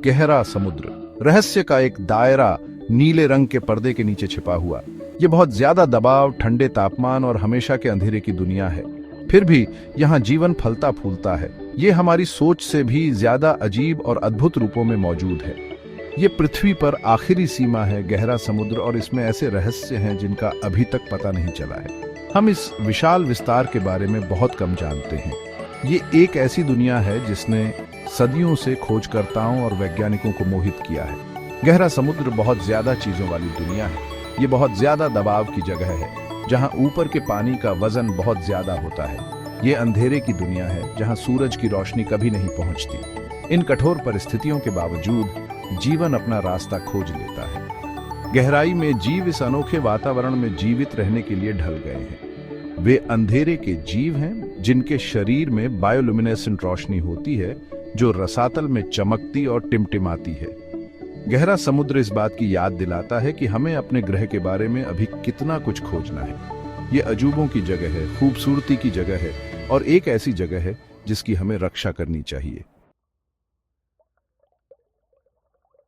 गहरा समुद्र, रहस्य का एक दायरा नीले रंग के पर्दे के नीचे छिपा हुआ। ये बहुत ज्यादा दबाव, ठंडे तापमान और हमेशा के अंधेरे की दुनिया है। फिर भी यहाँ जीवन फलता फूलता है। ये हमारी सोच से भी ज्यादा अजीब और अद्भुत रूपों में मौजूद है। ये पृथ्वी पर आखिरी सीमा है, गहरा समुद्र, और इसमें ऐसे रहस्य हैं जिनका अभी तक पता नहीं चला है। हम इस विशाल विस्तार के बारे में बहुत कम जानते हैं। ये एक ऐसी दुनिया है जिसने सदियों से खोजकर्ताओं और वैज्ञानिकों को मोहित किया है। गहरा समुद्र बहुत ज्यादा चीजों वाली दुनिया है। ये बहुत ज्यादा दबाव की जगह है, जहां ऊपर के पानी का वजन बहुत ज्यादा होता है। ये अंधेरे की दुनिया है, जहां सूरज की रोशनी कभी नहीं पहुंचती। इन कठोर परिस्थितियों के बावजूद जीवन अपना रास्ता खोज लेता है। गहराई में जीव इस अनोखे वातावरण में जीवित रहने के लिए ढल गए हैं। वे अंधेरे के जीव हैं जिनके शरीर में बायोल्यूमिनेसेंट रोशनी होती है, जो रसातल में चमकती और टिमटिमाती है। गहरा समुद्र इस बात की याद दिलाता है कि हमें अपने ग्रह के बारे में अभी कितना कुछ खोजना है। ये अजूबों की जगह है, खूबसूरती की जगह है, और एक ऐसी जगह है जिसकी हमें रक्षा करनी चाहिए।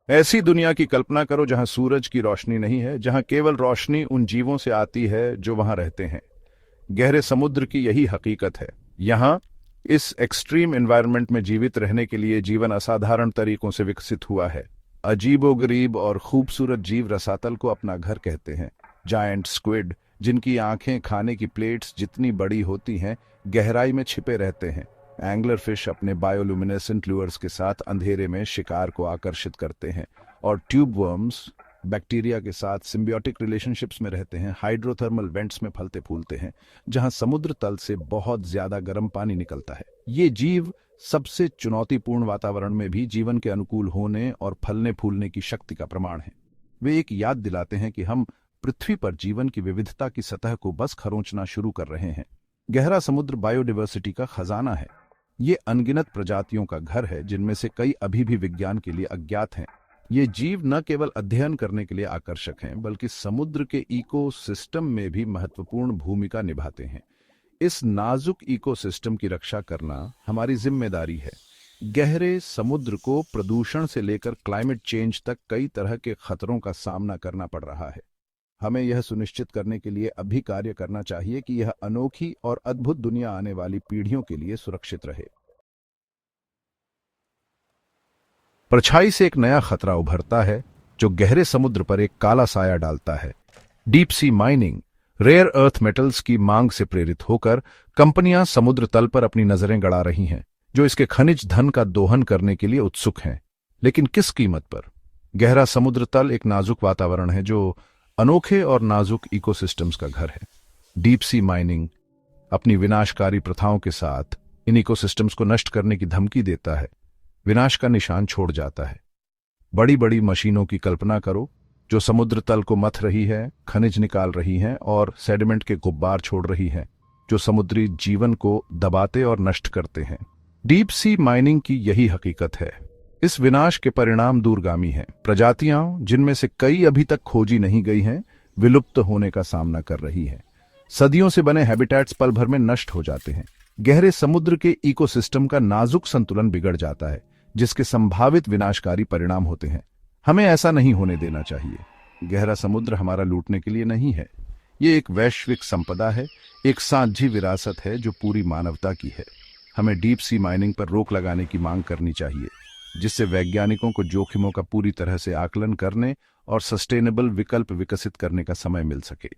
ऐसी दुनिया की कल्पना करो जहां सूरज की रोशनी नहीं है, जहां केवल रोशनी उन जीवों से आती है जो वहां रहते हैं। गहरे समुद्र की यही हकीकत है। यहां इस एक्सट्रीम एनवायरनमेंट में जीवित रहने के लिए जीवन असाधारण तरीकों से विकसित हुआ है। अजीबोगरीब और खूबसूरत जीव रसातल को अपना घर कहते हैं। जायंट स्क्विड, जिनकी आंखें खाने की प्लेट्स जितनी बड़ी होती हैं, गहराई में छिपे रहते हैं। एंगलर फिश अपने बायोल्यूमिनेसेंट लुअर्स के साथ अंधेरे में शिकार को आकर्षित करते हैं। और ट्यूब वर्म्स बैक्टीरिया के साथ सिम्बियोटिक रिलेशनशिप्स में रहते हैं। हाइड्रोथर्मल वेंट्स में फलते फूलते हैं, जहां समुद्र तल से बहुत ज्यादा गर्म पानी निकलता है। ये जीव सबसे चुनौतीपूर्ण वातावरण में भी जीवन के अनुकूल होने और फलने फूलने की शक्ति का प्रमाण है। वे एक याद दिलाते हैं कि हम पृथ्वी पर जीवन की विविधता की सतह को बस खरोंचना शुरू कर रहे हैं। गहरा समुद्र बायोडाइवर्सिटी का खजाना है। ये अनगिनत प्रजातियों का घर है, जिनमें से कई अभी भी विज्ञान के लिए अज्ञात हैं। ये जीव न केवल अध्ययन करने के लिए आकर्षक हैं, बल्कि समुद्र के इकोसिस्टम में भी महत्वपूर्ण भूमिका निभाते हैं। इस नाजुक इकोसिस्टम की रक्षा करना हमारी जिम्मेदारी है। गहरे समुद्र को प्रदूषण से लेकर क्लाइमेट चेंज तक कई तरह के खतरों का सामना करना पड़ रहा है। हमें यह सुनिश्चित करने के लिए अभी कार्य करना चाहिए कि यह अनोखी और अद्भुत दुनिया आने वाली पीढ़ियों के लिए सुरक्षित रहे। परछाई से एक नया खतरा उभरता है, जो गहरे समुद्र पर एक काला साया डालता है। Deep sea mining. Rare earth metals की मांग से प्रेरित होकर कंपनियां समुद्र तल पर अपनी नजरें गड़ा रही हैं, जो इसके खनिज धन का दोहन करने के लिए उत्सुक हैं। लेकिन किस कीमत पर? गहरा समुद्र तल एक नाजुक वातावरण है, जो अनोखे और नाजुक इकोसिस्टम्स का घर है। डीप सी माइनिंग अपनी विनाशकारी प्रथाओं के साथ इन इकोसिस्टम्स को नष्ट करने की धमकी देता है, विनाश का निशान छोड़ जाता है। बड़ी बड़ी मशीनों की कल्पना करो, जो समुद्र तल को मथ रही है, खनिज निकाल रही हैं और सेडिमेंट के गुब्बार छोड़ रही हैं, जो समुद्री जीवन को दबाते और नष्ट करते हैं। डीप सी माइनिंग की यही हकीकत है। इस विनाश के परिणाम दूरगामी हैं। प्रजातियां, जिनमें से कई अभी तक खोजी नहीं गई हैं, विलुप्त होने का सामना कर रही हैं। सदियों से बने हैबिटेट्स पल भर में नष्ट हो जाते हैं। गहरे समुद्र के इकोसिस्टम का नाजुक संतुलन बिगड़ जाता है, जिसके संभावित विनाशकारी परिणाम होते हैं। हमें ऐसा नहीं होने देना चाहिए। गहरा समुद्र हमारा लूटने के लिए नहीं है। ये एक वैश्विक संपदा है, एक साझी विरासत है जो पूरी मानवता की है। हमें डीप सी माइनिंग पर रोक लगाने की मांग करनी चाहिए, जिससे वैज्ञानिकों को जोखिमों का पूरी तरह से आकलन करने और सस्टेनेबल विकल्प विकसित करने का समय मिल सके।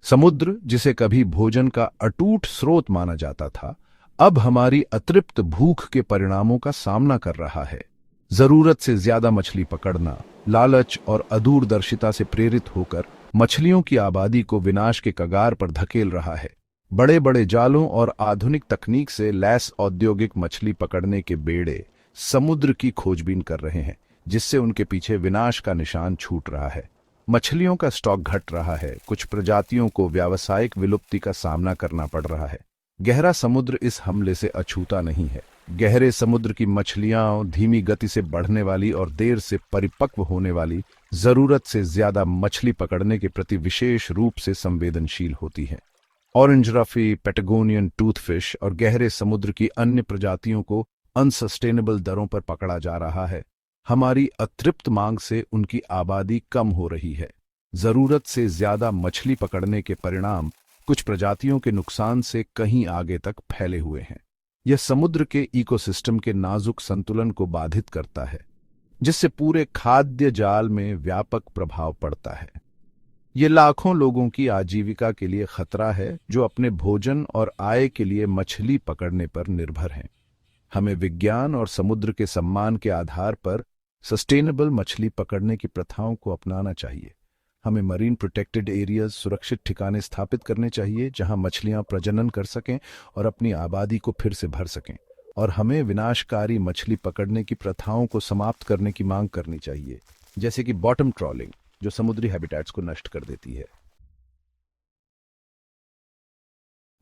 समुद्र, जिसे कभी भोजन का अटूट स्रोत माना जाता था, अब हमारी अतृप्त भूख के परिणामों का सामना कर रहा है। जरूरत से ज्यादा मछली पकड़ना, लालच और अदूरदर्शिता से प्रेरित होकर मछलियों की आबादी को विनाश के कगार पर धकेल रहा है। बड़े बड़े जालों और आधुनिक तकनीक से लैस औद्योगिक मछली पकड़ने के बेड़े समुद्र की खोजबीन कर रहे हैं, जिससे उनके पीछे विनाश का निशान छूट रहा है। मछलियों का स्टॉक घट रहा है। कुछ प्रजातियों को व्यावसायिक विलुप्ति का सामना करना पड़ रहा है। गहरा समुद्र इस हमले से अछूता नहीं है। गहरे समुद्र की मछलियां धीमी गति से बढ़ने वाली और देर से परिपक्व होने वाली, जरूरत से ज्यादा मछली पकड़ने के प्रति विशेष रूप से संवेदनशील होती हैं। ऑरेंज रफी, पैटागोनियन टूथफिश और गहरे समुद्र की अन्य प्रजातियों को अनसस्टेनेबल दरों पर पकड़ा जा रहा है। हमारी अतृप्त मांग से उनकी आबादी कम हो रही है। जरूरत से ज्यादा मछली पकड़ने के परिणाम कुछ प्रजातियों के नुकसान से कहीं आगे तक फैले हुए हैं। यह समुद्र के इकोसिस्टम के नाजुक संतुलन को बाधित करता है, जिससे पूरे खाद्य जाल में व्यापक प्रभाव पड़ता है। ये लाखों लोगों की आजीविका के लिए खतरा है, जो अपने भोजन और आय के लिए मछली पकड़ने पर निर्भर हैं। हमें विज्ञान और समुद्र के सम्मान के आधार पर सस्टेनेबल मछली पकड़ने की प्रथाओं को अपनाना चाहिए। हमें मरीन प्रोटेक्टेड एरियाज, सुरक्षित ठिकाने स्थापित करने चाहिए जहां मछलियां प्रजनन कर सकें और अपनी आबादी को फिर से भर सकें। और हमें विनाशकारी मछली पकड़ने की प्रथाओं को समाप्त करने की मांग करनी चाहिए, जैसे कि बॉटम ट्रॉलिंग, जो समुद्री हैबिटेट्स को नष्ट कर देती है।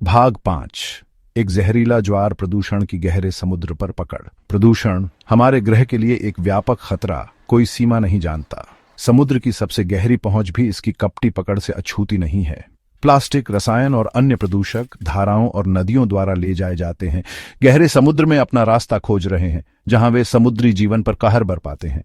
भाग 5, एक जहरीला ज्वार प्रदूषण की गहरे समुद्र पर पकड़। प्रदूषण हमारे ग्रह के लिए एक व्यापक खतरा, कोई सीमा नहीं जानता। समुद्र की सबसे गहरी पहुंच भी इसकी कपटी पकड़ से अछूती नहीं है। प्लास्टिक, रसायन और अन्य प्रदूषक धाराओं और नदियों द्वारा ले जाए जाते हैं, गहरे समुद्र में अपना रास्ता खोज रहे हैं, जहां वे समुद्री जीवन पर कहर बरपाते हैं।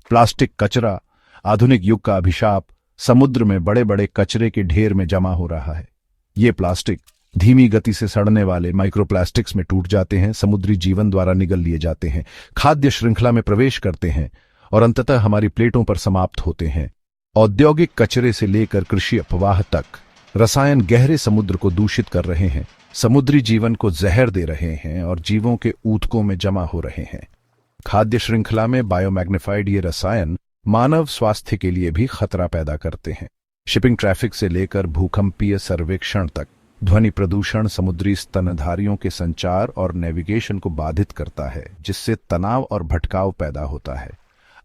प्लास्टिक कचरा, आधुनिक युग का अभिशाप, समुद्र में बड़े बड़े कचरे के ढेर में जमा हो रहा है। ये प्लास्टिक धीमी गति से सड़ने वाले माइक्रोप्लास्टिक्स में टूट जाते हैं, समुद्री जीवन द्वारा निगल लिए जाते हैं, खाद्य श्रृंखला में प्रवेश करते हैं और अंततः हमारी प्लेटों पर समाप्त होते हैं। औद्योगिक कचरे से लेकर कृषि अपवाह तक रसायन गहरे समुद्र को दूषित कर रहे हैं, समुद्री जीवन को जहर दे रहे हैं और जीवों के ऊतकों में जमा हो रहे हैं। खाद्य श्रृंखला में बायोमैग्नीफाइड ये रसायन मानव स्वास्थ्य के लिए भी खतरा पैदा करते हैं। शिपिंग ट्रैफिक से लेकर भूकंपीय सर्वेक्षण तक ध्वनि प्रदूषण समुद्री स्तनधारियों के संचार और नेविगेशन को बाधित करता है, जिससे तनाव और भटकाव पैदा होता है।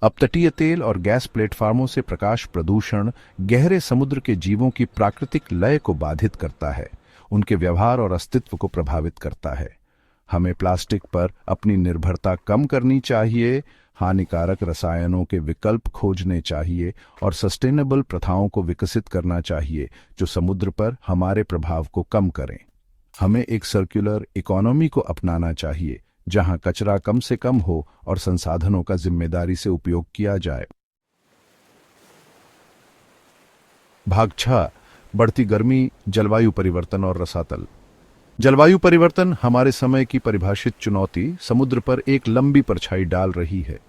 अपतटीय तेल और गैस प्लेटफार्मों से प्रकाश प्रदूषण गहरे समुद्र के जीवों की प्राकृतिक लय को बाधित करता है, उनके व्यवहार और अस्तित्व को प्रभावित करता है। हमें प्लास्टिक पर अपनी निर्भरता कम करनी चाहिए, हानिकारक रसायनों के विकल्प खोजने चाहिए और सस्टेनेबल प्रथाओं को विकसित करना चाहिए जो समुद्र पर हमारे प्रभाव को कम करें। हमें एक सर्कुलर इकोनॉमी को अपनाना चाहिए, जहां कचरा कम से कम हो और संसाधनों का जिम्मेदारी से उपयोग किया जाए। भाग 6, बढ़ती गर्मी, जलवायु परिवर्तन और रसातल। जलवायु परिवर्तन हमारे समय की परिभाषित चुनौती समुद्र पर एक लंबी परछाई डाल रही है।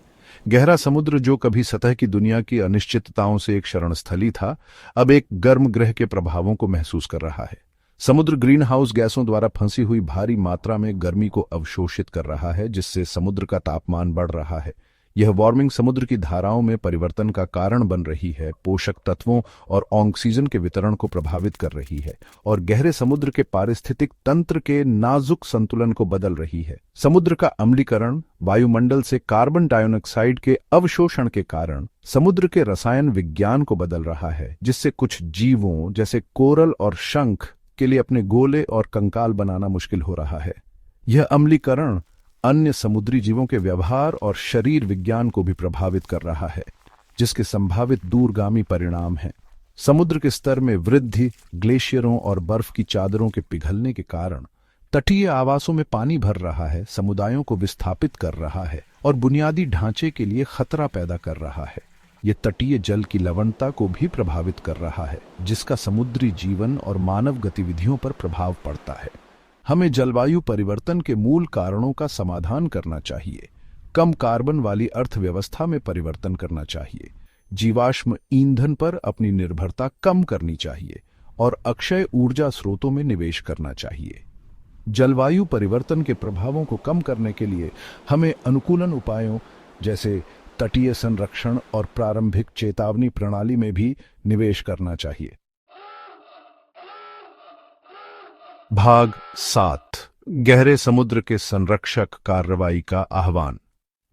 गहरा समुद्र, जो कभी सतह की दुनिया की अनिश्चितताओं से एक शरणस्थली था, अब एक गर्म ग्रह के प्रभावों को महसूस कर रहा है। समुद्र ग्रीन हाउस गैसों द्वारा फंसी हुई भारी मात्रा में गर्मी को अवशोषित कर रहा है, जिससे समुद्र का तापमान बढ़ रहा है। यह वार्मिंग समुद्र की धाराओं में परिवर्तन का कारण बन रही है, पोषक तत्वों और ऑक्सीजन के वितरण को प्रभावित कर रही है और गहरे समुद्र के पारिस्थितिक तंत्र के नाजुक संतुलन को बदल रही है। समुद्र का अम्लीकरण, वायुमंडल से कार्बन डाइऑक्साइड के अवशोषण के कारण समुद्र के रसायन विज्ञान को बदल रहा है, जिससे कुछ जीवों जैसे कोरल और शंख के लिए अपने गोले और कंकाल बनाना मुश्किल हो रहा है। यह अम्लीकरण अन्य समुद्री जीवों के व्यवहार और शरीर विज्ञान को भी प्रभावित कर रहा है, जिसके संभावित दूरगामी परिणाम हैं। समुद्र के स्तर में वृद्धि, ग्लेशियरों और बर्फ की चादरों के पिघलने के कारण तटीय आवासों में पानी भर रहा है, समुदायों को विस्थापित कर रहा है और बुनियादी ढांचे के लिए खतरा पैदा कर रहा है। ये तटीय जल की लवणता को भी प्रभावित कर रहा है, जिसका समुद्री जीवन और मानव गतिविधियों पर प्रभाव पड़ता है। हमें जलवायु परिवर्तन के मूल कारणों का समाधान करना चाहिए, कम कार्बन वाली अर्थव्यवस्था में परिवर्तन करना चाहिए, जीवाश्म ईंधन पर अपनी निर्भरता कम करनी चाहिए और अक्षय ऊर्जा स्रोतों में निवेश करना चाहिए। जलवायु परिवर्तन के प्रभावों को कम करने के लिए हमें अनुकूलन उपायों जैसे तटीय संरक्षण और प्रारंभिक चेतावनी प्रणाली में भी निवेश करना चाहिए। भाग 7, गहरे समुद्र के संरक्षक कार्रवाई का आह्वान।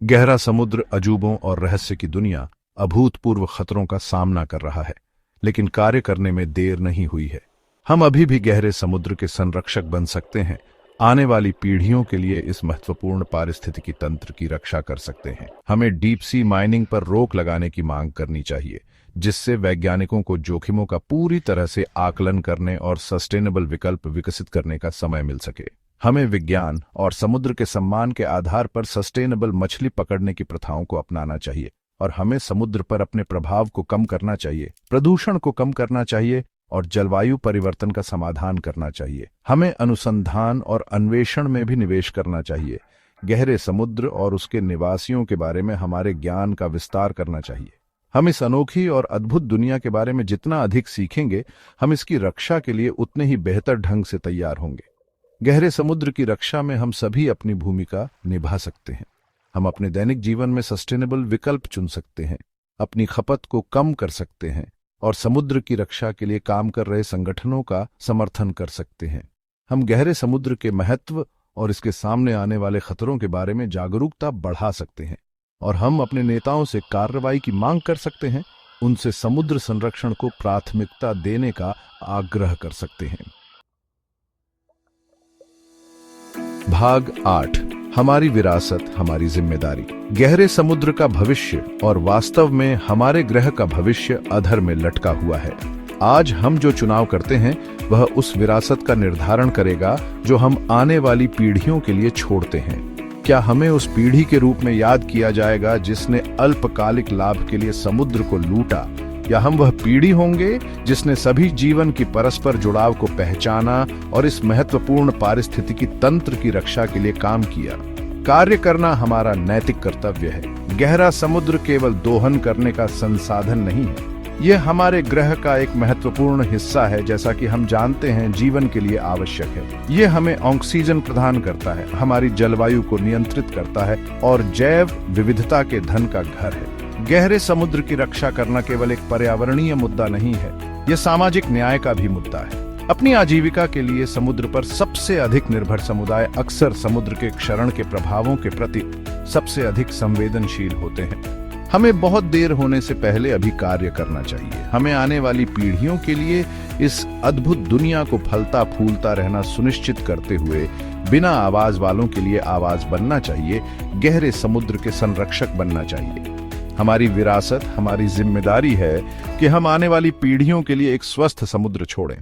गहरा समुद्र अजूबों और रहस्य की दुनिया अभूतपूर्व खतरों का सामना कर रहा है, लेकिन कार्य करने में देर नहीं हुई है। हम अभी भी गहरे समुद्र के संरक्षक बन सकते हैं, आने वाली पीढ़ियों के लिए इस महत्वपूर्ण पारिस्थितिकी तंत्र की रक्षा कर सकते हैं। हमें डीप सी माइनिंग पर रोक लगाने की मांग करनी चाहिए, जिससे वैज्ञानिकों को जोखिमों का पूरी तरह से आकलन करने और सस्टेनेबल विकल्प विकसित करने का समय मिल सके। हमें विज्ञान और समुद्र के सम्मान के आधार पर सस्टेनेबल मछली पकड़ने की प्रथाओं को अपनाना चाहिए और हमें समुद्र पर अपने प्रभाव को कम करना चाहिए, प्रदूषण को कम करना चाहिए और जलवायु परिवर्तन का समाधान करना चाहिए। हमें अनुसंधान और अन्वेषण में भी निवेश करना चाहिए। गहरे समुद्र और उसके निवासियों के बारे में हमारे ज्ञान का विस्तार करना चाहिए। हम इस अनोखी और अद्भुत दुनिया के बारे में जितना अधिक सीखेंगे, हम इसकी रक्षा के लिए उतने ही बेहतर ढंग से तैयार होंगे। गहरे समुद्र की रक्षा में हम सभी अपनी भूमिका निभा सकते हैं। हम अपने दैनिक जीवन में सस्टेनेबल विकल्प चुन सकते हैं, अपनी खपत को कम कर सकते हैं और समुद्र की रक्षा के लिए काम कर रहे संगठनों का समर्थन कर सकते हैं। हम गहरे समुद्र के महत्व और इसके सामने आने वाले खतरों के बारे में जागरूकता बढ़ा सकते हैं और हम अपने नेताओं से कार्रवाई की मांग कर सकते हैं, उनसे समुद्र संरक्षण को प्राथमिकता देने का आग्रह कर सकते हैं। भाग 8, हमारी विरासत, हमारी जिम्मेदारी। गहरे समुद्र का भविष्य और वास्तव में हमारे ग्रह का भविष्य अधर में लटका हुआ है। आज हम जो चुनाव करते हैं वह उस विरासत का निर्धारण करेगा जो हम आने वाली पीढ़ियों के लिए छोड़ते हैं। क्या हमें उस पीढ़ी के रूप में याद किया जाएगा जिसने अल्पकालिक लाभ के लिए समुद्र को लूटा, या हम वह पीढ़ी होंगे जिसने सभी जीवन की परस्पर जुड़ाव को पहचाना और इस महत्वपूर्ण पारिस्थितिकी तंत्र की रक्षा के लिए काम किया? कार्य करना हमारा नैतिक कर्तव्य है। गहरा समुद्र केवल दोहन करने का संसाधन नहीं है, यह हमारे ग्रह का एक महत्वपूर्ण हिस्सा है। जैसा कि हम जानते हैं, जीवन के लिए आवश्यक है। यह हमें ऑक्सीजन प्रदान करता है, हमारी जलवायु को नियंत्रित करता है और जैव विविधता के धन का घर है। गहरे समुद्र की रक्षा करना केवल एक पर्यावरणीय मुद्दा नहीं है, यह सामाजिक न्याय का भी मुद्दा है। अपनी आजीविका के लिए समुद्र पर सबसे अधिक निर्भर समुदाय अक्सर समुद्र के क्षरण के प्रभावों के प्रति सबसे अधिक संवेदनशील होते हैं। हमें बहुत देर होने से पहले अभी कार्य करना चाहिए। हमें आने वाली पीढ़ियों के लिए इस अद्भुत दुनिया को फलता फूलता रहना सुनिश्चित करते हुए बिना आवाज वालों के लिए आवाज बनना चाहिए, गहरे समुद्र के संरक्षक बनना चाहिए। हमारी विरासत, हमारी जिम्मेदारी है कि हम आने वाली पीढ़ियों के लिए एक स्वस्थ समुद्र छोड़ें।